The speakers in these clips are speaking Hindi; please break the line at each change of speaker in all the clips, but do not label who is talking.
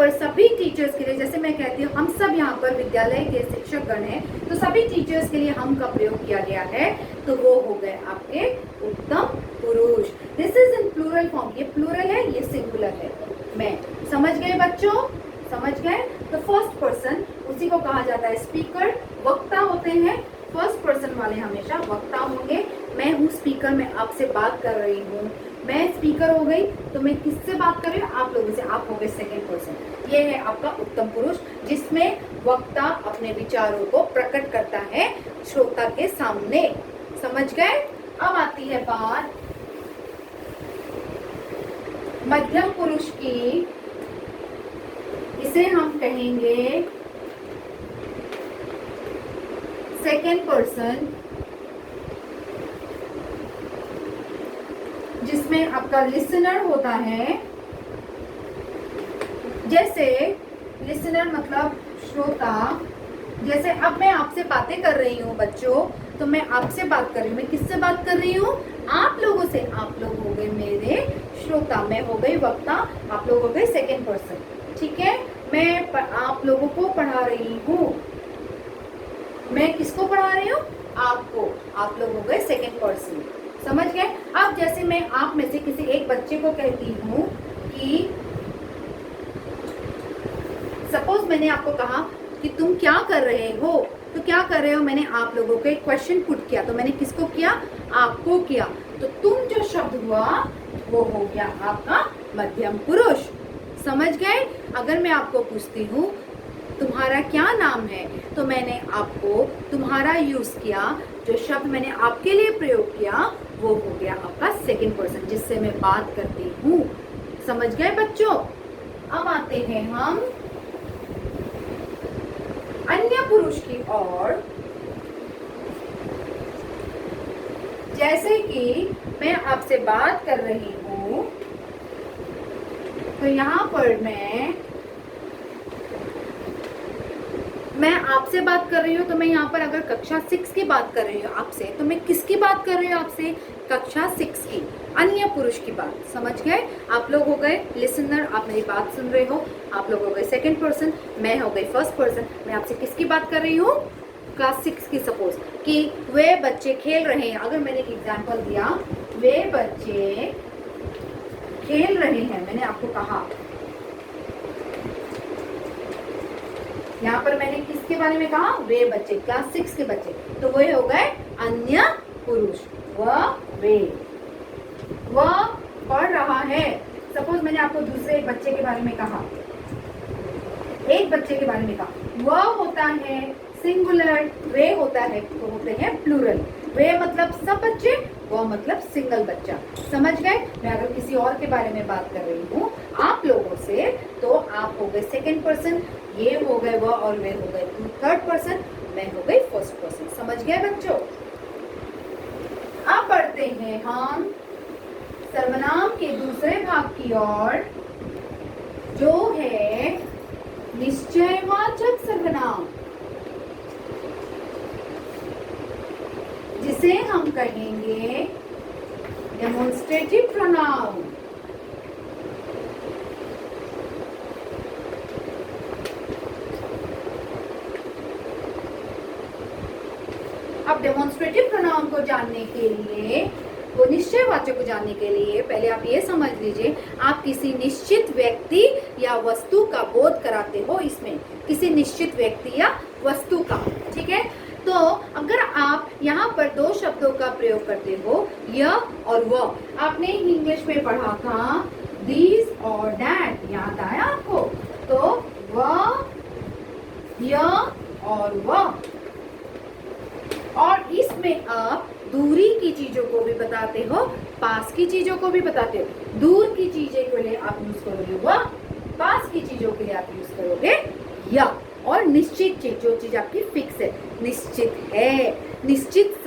पर सभी टीचर्स के लिए, जैसे मैं कहती हूँ हम सब यहाँ पर विद्यालय के शिक्षक गण हैं, तो सभी टीचर्स के लिए हम का प्रयोग किया गया है, तो वो हो गए आपके उत्तम पुरुष। This is in plural form, ये प्लूरल है, ये सिंगुलर है। मैं समझ गए बच्चों, समझ गए? तो फर्स्ट पर्सन उसी को कहा जाता है स्पीकर, वक्ता होते हैं। फर्स्ट पर्सन वाले हमेशा वक्ता होंगे। मैं हूँ स्पीकर, मैं आपसे बात कर रही हूँ, मैं स्पीकर हो गई, तो मैं किससे बात कर रही हूँ? आप लोगों से। आप हो गए सेकेंड पर्सन। ये है आपका उत्तम पुरुष, जिसमें वक्ता अपने विचारों को प्रकट करता है श्रोता के सामने। समझ गए? अब आती है बात मध्यम पुरुष की। इसे हम कहेंगे सेकेंड पर्सन, जिसमें आपका लिसनर होता है। जैसे लिसनर मतलब श्रोता। जैसे अब मैं आपसे बातें कर रही हूँ बच्चों, तो मैं आपसे बात कर रही हूँ, मैं किससे बात कर रही हूँ? आप लोगों से। आप लोग हो गए मेरे श्रोता, मैं हो गई वक्ता, आप लोग हो गए सेकेंड पर्सन। ठीक है? मैं आप लोगों को पढ़ा रही हूँ। मैं किसको पढ़ा रही हूँ? आपको। आप लोग हो गए सेकेंड पर्सन। समझ गए? अब जैसे मैं आप में से किसी एक बच्चे को कहती हूँ कि सपोज मैंने आपको कहा कि तुम क्या कर रहे हो, तो क्या कर रहे हो? मैंने आप लोगों को एक क्वेश्चन पुट किया, तो मैंने किसको किया? आपको किया। तो तुम जो शब्द हुआ वो हो गया आपका मध्यम पुरुष। समझ गए? अगर मैं आपको पूछती हूँ तुम्हारा क्या नाम है, तो मैंने आपको तुम्हारा यूज किया, जो शब्द मैंने आपके लिए प्रयोग किया वो हो गया आपका सेकंड पर्सन, जिससे मैं बात करती हूँ। समझ गए बच्चों? अब आते हैं हम अन्य पुरुष की ओर। जैसे कि मैं आपसे बात कर रही हूँ, तो यहाँ पर मैं आपसे बात कर रही हूँ, तो मैं यहाँ पर अगर कक्षा 6 की बात कर रही हूँ आपसे, तो मैं किसकी बात कर रही हूँ आपसे? कक्षा 6 की, अन्य पुरुष की बात। समझ गए? आप लोग हो गए लिसनर, आप मेरी बात सुन रहे हो। आप लोग हो गए सेकंड पर्सन, मैं हो गई फर्स्ट पर्सन। मैं आपसे किसकी बात कर रही हूँ? क्लास 6 की। सपोज कि वे बच्चे खेल रहे हैं, अगर मैंने एक एग्जाम्पल दिया, वे बच्चे खेल रहे हैं, मैंने आपको कहा, यहाँ पर मैंने किसके बारे में कहा? वे बच्चे, क्लास 6 के बच्चे, तो वे हो गए अन्य पुरुष। वह पढ़ रहा है। सपोज मैंने आपको दूसरे एक बच्चे के बारे में कहा, एक बच्चे के बारे में कहा, वह होता है सिंगुलर, वे होता है, तो होते हैं प्लूरल। वे मतलब सब बच्चे, वह मतलब सिंगल बच्चा। समझ गए? मैं अगर किसी और के बारे में बात कर रही हूँ आप लोगों से, तो आप हो गए सेकंड पर्सन, ये हो गए वह, और वे हो गए थर्ड पर्सन, मैं हो गई फर्स्ट पर्सन। समझ गए बच्चों? अब बढ़ते हैं हम सर्वनाम के दूसरे भाग की ओर, जो है निश्चयवाचक सर्वनाम, जिसे हम कहेंगे डेमोन्स्ट्रेटिव प्रोनाउन। अब डेमोन्स्ट्रेटिव प्रोनाउन को जानने के लिए, वो निश्चयवाचक को जानने के लिए पहले आप ये समझ लीजिए, आप किसी निश्चित व्यक्ति या वस्तु का बोध कराते हो। इसमें किसी निश्चित व्यक्ति या वस्तु का, ठीक है? तो अगर आप यहाँ पर दो शब्दों का प्रयोग करते हो, यह और वह, आपने इंग्लिश में पढ़ा था दिस और दैट, याद आया आपको? तो वह, यह और वह, और इसमें आप दूरी की चीजों को भी बताते हो, पास की चीजों को भी बताते हो। दूर की चीजें के लिए आप यूज करोगे वह, पास की चीजों के लिए आप यूज करोगे या। और निश्चित चीज, जो चीज आपकी फिक्स है, निश्चित है, निश्चित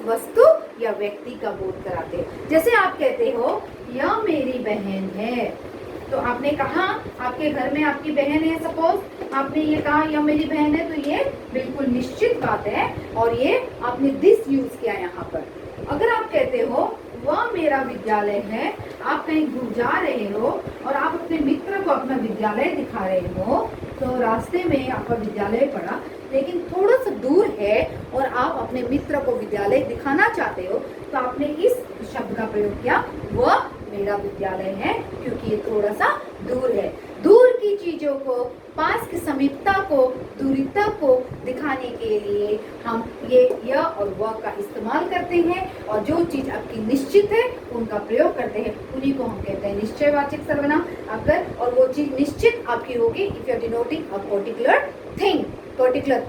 वस्तु या व्यक्ति का बोध कराते हो। जैसे आप कहते हो यह मेरी बहन है, तो आपने कहा आपके घर में आपकी बहन है, सपोज आपने ये कहा यह मेरी बहन है, तो ये बिल्कुल निश्चित बात है, और ये आपने दिस यूज किया यहाँ पर। अगर आप कहते हो वह मेरा विद्यालय है। आप कहीं घूम जा रहे हो और आप अपने मित्र को अपना विद्यालय दिखा रहे हो, तो रास्ते में आपका विद्यालय पड़ा लेकिन थोड़ा सा दूर है और आप अपने मित्र को विद्यालय दिखाना चाहते हो, तो आपने इस शब्द का प्रयोग किया, वह मेरा विद्यालय है, क्योंकि ये थोड़ा सा दूर है। दूर की चीजों को, पास की समीपता को, दूरिता को दिखाने के लिए हम ये य और वह का इस्तेमाल करते हैं, और जो चीज आपकी निश्चित है उनका प्रयोग करते हैं, उन्हीं को हम कहते हैं निश्चयवाचक सर्वनाम। अगर और वो चीज निश्चित आपकी होगी if you are denoting a particular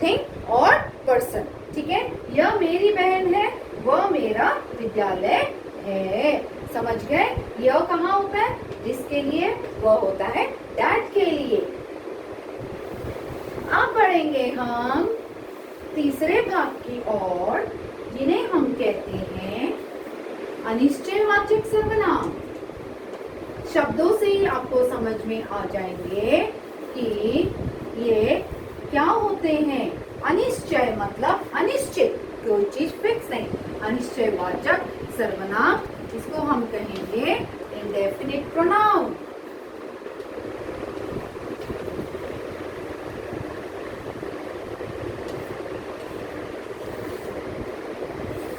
thing और पर्सन। ठीक है, यह मेरी बहन है, वह मेरा विद्यालय है। समझ गए? यह कहाँ होता है? जिसके लिए, वह होता है दैट के लिए। अब बढ़ेंगे हम तीसरे भाग की ओर, जिन्हें हम कहते हैं अनिश्चयवाचक सर्वनाम। शब्दों से ही आपको समझ में आ जाएंगे कि ये क्या होते हैं। अनिश्चय मतलब अनिश्चित, कोई चीज फिक्स नहीं। अनिश्चयवाचक सर्वनाम, इसको हम कहेंगे इंडेफिनिट प्रोनाउन।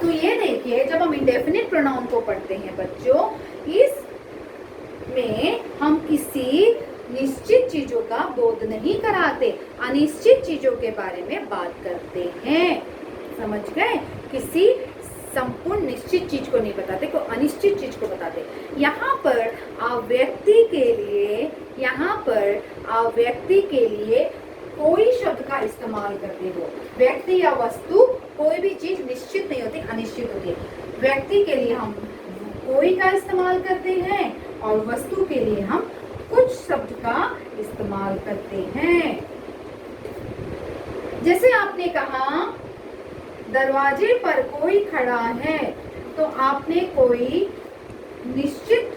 तो ये देखिए, जब हम इंडेफिनिट प्रोनाउन को पढ़ते हैं बच्चों, इसमें हम किसी निश्चित चीजों का बोध नहीं कराते, अनिश्चित चीजों के बारे में बात करते हैं। समझ गए? किसी संपूर्ण निश्चित चीज को नहीं बताते, को अनिश्चित चीज को बताते। यहाँ पर आप व्यक्ति के लिए कोई शब्द का इस्तेमाल करते हो। व्यक्ति या वस्तु, कोई भी चीज निश्चित नहीं होती, अनिश्चित होती है। व्यक्ति के लिए हम कोई का इस्तेमाल करते हैं और वस्तु के लिए हम कुछ शब्द का इस्तेमाल करते हैं। जैसे आपने कहा दरवाजे पर कोई खड़ा है, तो आपने कोई निश्चित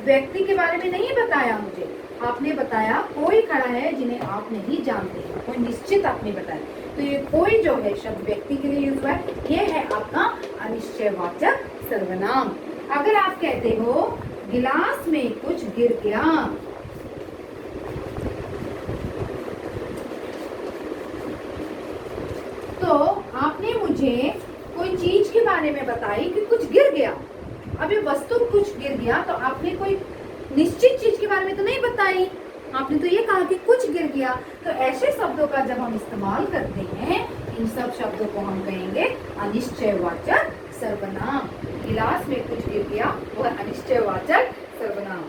व्यक्ति के बारे में नहीं बताया मुझे, आपने बताया कोई खड़ा है जिन्हें आप नहीं जानते, कोई निश्चित आपने बताया। तो ये कोई जो है शब्द व्यक्ति के लिए यूज हुआ है, ये है आपका अनिश्चयवाचक सर्वनाम। अगर आप कहते हो गिलास में कुछ गिर गया, तो आपने मुझे कोई चीज के बारे में बताई कि कुछ गिर गया। अब ये वस्तु कुछ गिर गया, तो आपने कोई निश्चित चीज के बारे में तो नहीं बताई, आपने तो ये कहा कि कुछ गिर गया। तो ऐसे शब्दों का जब हम इस्तेमाल करते हैं, इन सब शब्दों को हम कहेंगे अनिश्चयवाचक सर्वनाम। गिलास में कुछ गिर गया, वह अनिश्चयवाचक सर्वनाम।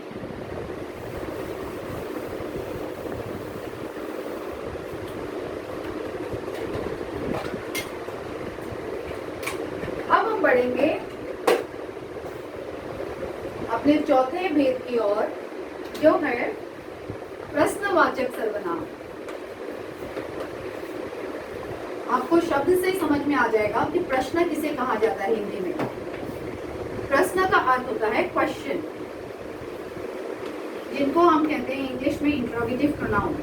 अब हम बढ़ेंगे अपने चौथे भेद की ओर, जो है प्रश्नवाचक सर्वनाम। आपको शब्द से समझ में आ जाएगा कि प्रश्न किसे कहा जाता है हिंदी में। प्रश्न का अर्थ होता है क्वेश्चन, जिनको हम कहते हैं इंग्लिश में इंट्रोगेटिव प्रोनाउन।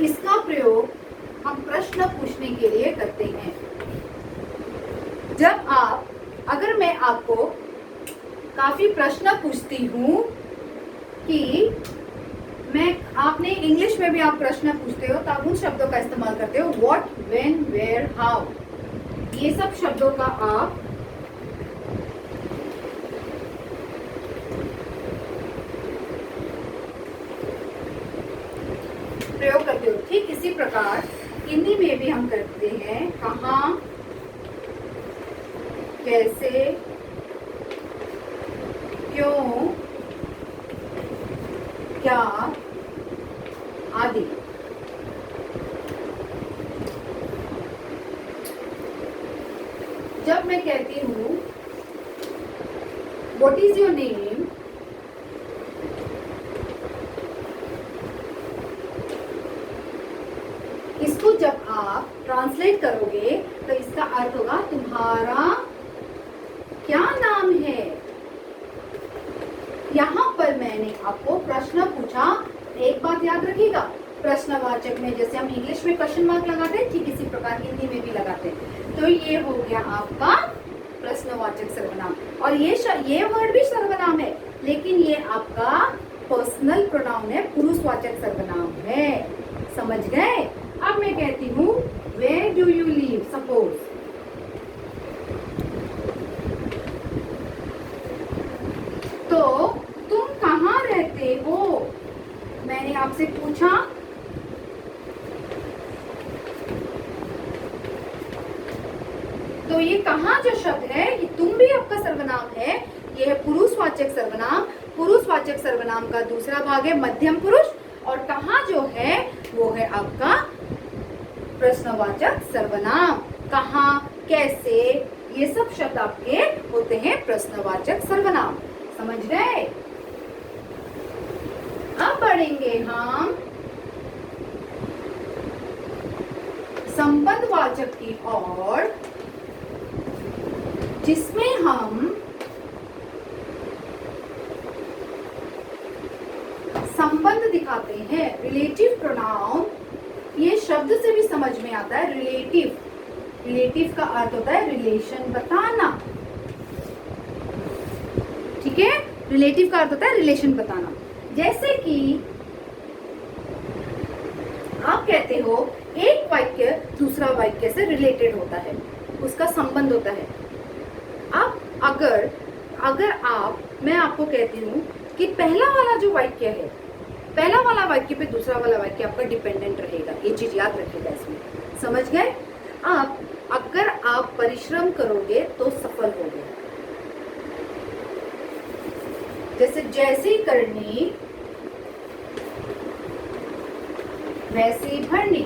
इसका प्रयोग हम प्रश्न पूछने के लिए करते हैं। जब अगर मैं आपको काफी प्रश्न पूछती हूँ कि आपने इंग्लिश में भी आप प्रश्न पूछते हो, तो आप उन शब्दों का इस्तेमाल करते हो, व्हाट, व्हेन, वेयर, हाउ। ये सब शब्दों का आप प्रयोग करते हो। ठीक इसी प्रकार हिंदी में भी हम करते हैं, कहाँ, कैसे, क्यों, क्या आदि। जब मैं कहती हूँ व्हाट इज योर नेम, इसको जब आप ट्रांसलेट करोगे तो इसका अर्थ होगा तुम्हारा क्या नाम है। यहाँ पर मैंने आपको प्रश्न पूछा, एक बात याद रखिएगा, प्रश्नवाचक में जैसे हम इंग्लिश में क्वेश्चन मार्क लगाते हैं, ठीक इसी प्रकार हिंदी में भी लगाते हैं। तो ये हो गया आपका प्रश्नवाचक सर्वनाम। और ये वर्ड भी सर्वनाम है, लेकिन ये आपका पर्सनल प्रोनाउन है, पुरुषवाचक सर्वनाम है। समझ गए? अब मैं कहती हूँ where do you live, suppose तो तुम कहाँ रहते हो, मैंने आपसे पूछा। तो ये कहाँ जो शब्द है, ये तुम भी आपका सर्वनाम है, ये है पुरुषवाचक सर्वनाम। पुरुषवाचक सर्वनाम का दूसरा भाग है मध्यम पुरुष, और कहाँ जो है वो है आपका प्रश्नवाचक सर्वनाम। कहाँ, कैसे, ये सब शब्द आपके होते हैं प्रश्नवाचक सर्वनाम। समझ गए? अब बढ़ेंगे हम संबंधवाचक की ओर, जिसमें हम संबंध दिखाते हैं। रिलेटिव प्रोनाउन, ये शब्द से भी समझ में आता है। रिलेटिव, रिलेटिव का अर्थ होता है रिलेशन बताना। ठीक है, रिलेटिव का अर्थ होता है रिलेशन बताना। जैसे कि आप कहते हो एक वाक्य दूसरा वाक्य से रिलेटेड होता है, उसका संबंध होता है। अब अगर मैं आपको कहती हूँ कि पहला वाला जो वाक्य है, पहला वाला वाक्य पे दूसरा वाला वाक्य आपका डिपेंडेंट रहेगा, ये चीज याद रखिएगा इसमें। समझ गए? आप अगर आप परिश्रम करोगे तो सफल होगे। जैसे करनी वैसे भरनी।